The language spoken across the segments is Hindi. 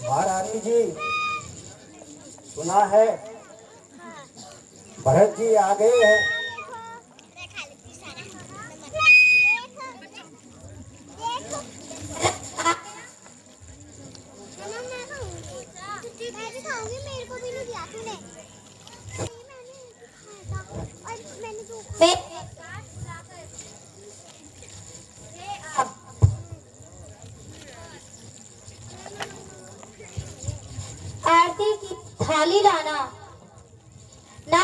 महारानी जी, सुना है भरत जी आ गए हैं। मेरे को भी नहीं दिया तूने। आरती की थाली लाना ना।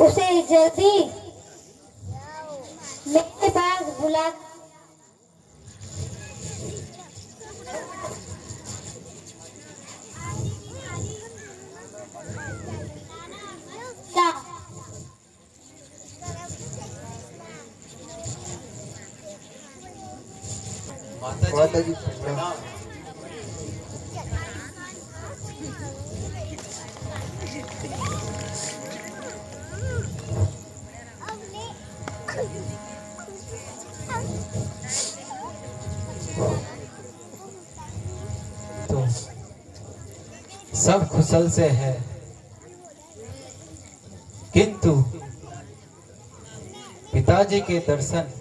उसे जल्दी मेरे पास बुला। माता जी प्रणाम। तो सब कुशल से है, किंतु पिताजी के दर्शन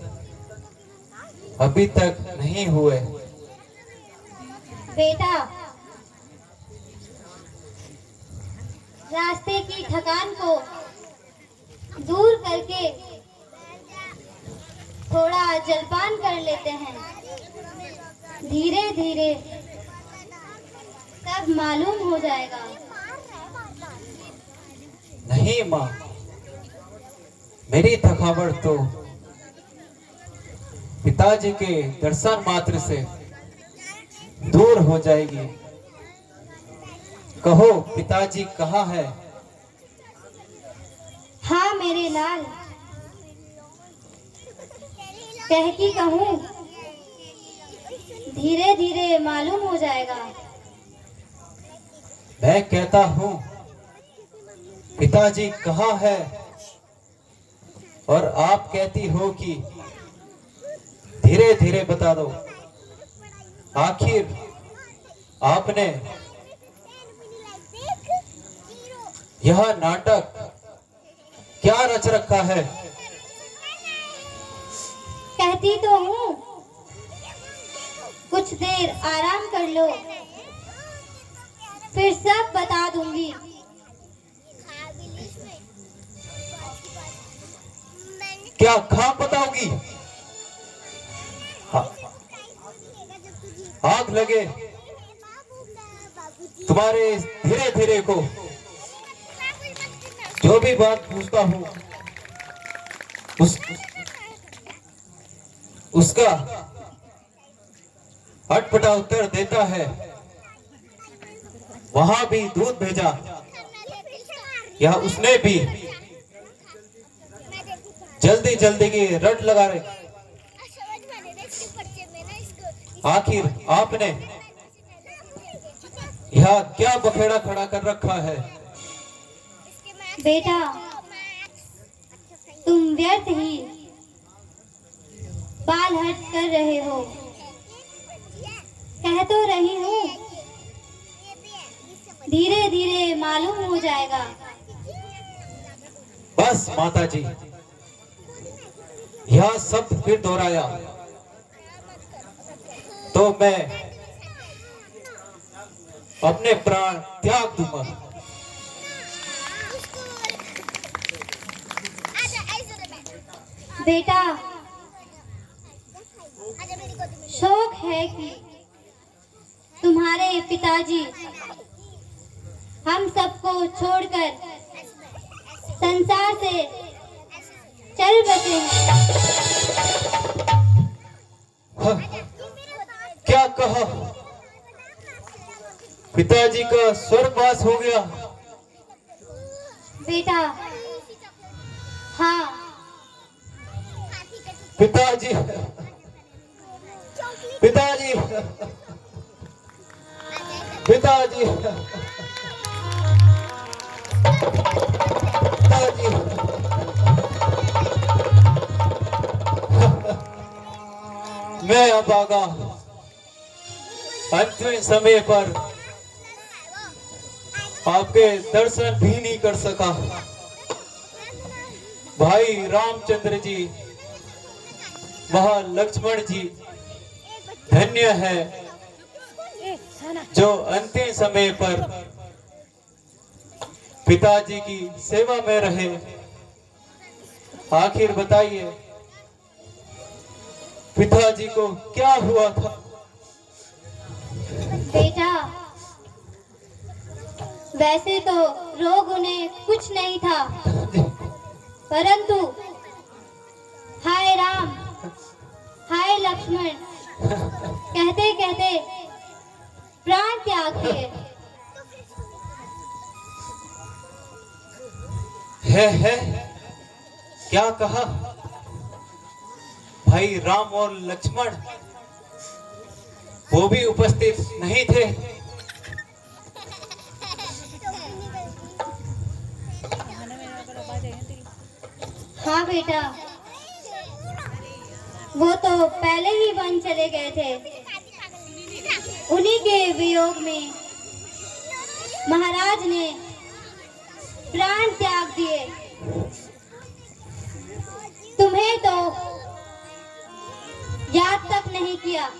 अभी तक नहीं हुए। बेटा, रास्ते की थकान को दूर करके थोड़ा जलपान कर लेते हैं। धीरे धीरे सब मालूम हो जाएगा। नहीं माँ, मेरी थकावट तो पिताजी के दर्शन मात्र से दूर हो जाएगी। कहो पिताजी कहाँ है? हाँ मेरे लाल, कहती कहूँ धीरे धीरे मालूम हो जाएगा। मैं कहता हूँ पिताजी कहाँ है, और आप कहती हो कि धीरे धीरे बता दो। आखिर आपने यह नाटक क्या रच रखा है? कहती तो हूँ कुछ देर आराम कर लो, फिर सब बता दूंगी। क्या खा बताओगी? आग लगे तुम्हारे धीरे धीरे को। जो भी बात पूछता हूँ उसका अटपटा उत्तर देता है। वहां भी दूध भेजा, या उसने भी जल्दी जल्दी की रट लगा रहे। आखिर आपने यह क्या बखेड़ा खड़ा कर रखा है? बेटा, तुम व्यर्थ ही बाल हट कर रहे हो। कह तो रही हूँ धीरे धीरे मालूम हो जाएगा। बस माता जी, यह शब्द फिर दोहराया तो मैं अपने प्राण त्याग दूंगा। बेटा, शौक है कि तुम्हारे पिताजी हम सबको छोड़कर संसार से चल बसे हैं। कहा पिताजी का स्वर्गवास हो गया। बेटा, हाँ, पिताजी पिताजी पिताजी पिताजी मैं अब आगा अंतिम समय पर आपके दर्शन भी नहीं कर सका। भाई रामचंद्र जी, वह लक्ष्मण जी धन्य है जो अंतिम समय पर पिताजी की सेवा में रहे। आखिर बताइए पिताजी को क्या हुआ था? बेटा, वैसे तो रोग उन्हें कुछ नहीं था, परंतु हाय राम हाय लक्ष्मण कहते कहते प्राण त्याग दिए। है क्या कहा? भाई राम और लक्ष्मण वो भी उपस्थित नहीं थे? हाँ बेटा, वो तो पहले ही वन चले गए थे। उन्हीं के वियोग में महाराज ने प्राण त्याग दिए। तुम्हें तो याद तक नहीं किया।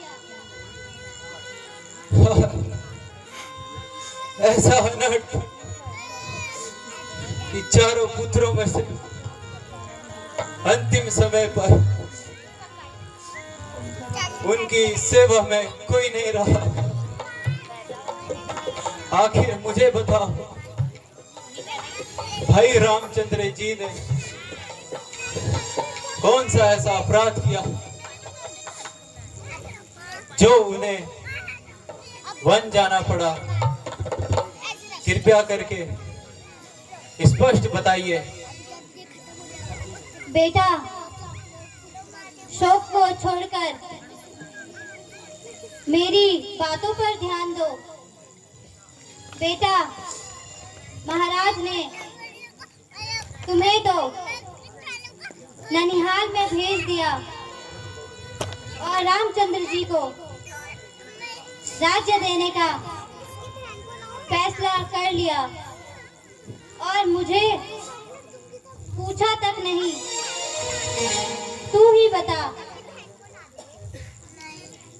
ऐसा अनर्थ कि चारों पुत्रों में से अंतिम समय पर उनकी सेवा में कोई नहीं रहा। आखिर मुझे बताओ भाई रामचंद्र जी ने कौन सा ऐसा अपराध किया जो उन्हें वन जाना पड़ा? कृपया करके स्पष्ट बताइए। बेटा, शोक को छोड़कर मेरी बातों पर ध्यान दो। बेटा, महाराज ने तुम्हें तो ननिहाल में भेज दिया और रामचंद्र जी को राज्य देने का फैसला कर लिया और मुझे पूछा तक नहीं। तू ही बता,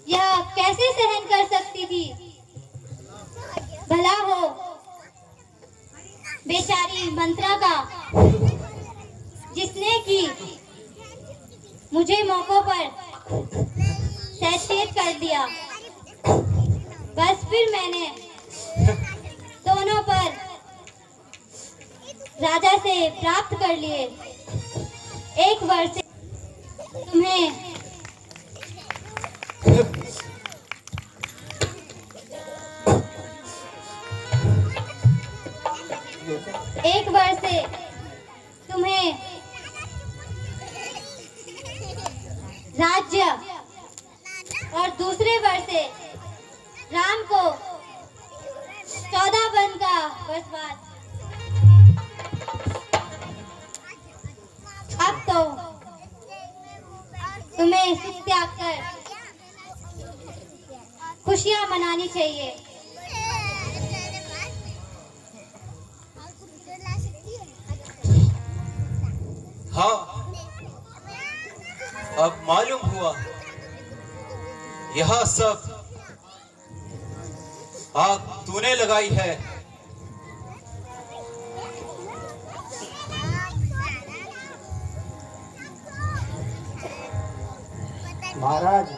यह कैसे सहन कर सकती थी? भला हो बेचारी मंत्रा का, जिसने कि मुझे मौकों पर सचेत कर दिया। बस फिर मैंने दोनों पर राजा से प्राप्त कर लिए। एक वर्ष तुम्हें एक वर्ष से तुम्हें राज्य और दूसरे वर्ष से राम को 14 वन का वनवास। अब तो तुम्हें सुख त्याग कर खुशियां मनानी चाहिए। हाँ, अब मालूम हुआ यह सब आग तूने लगाई है। महाराज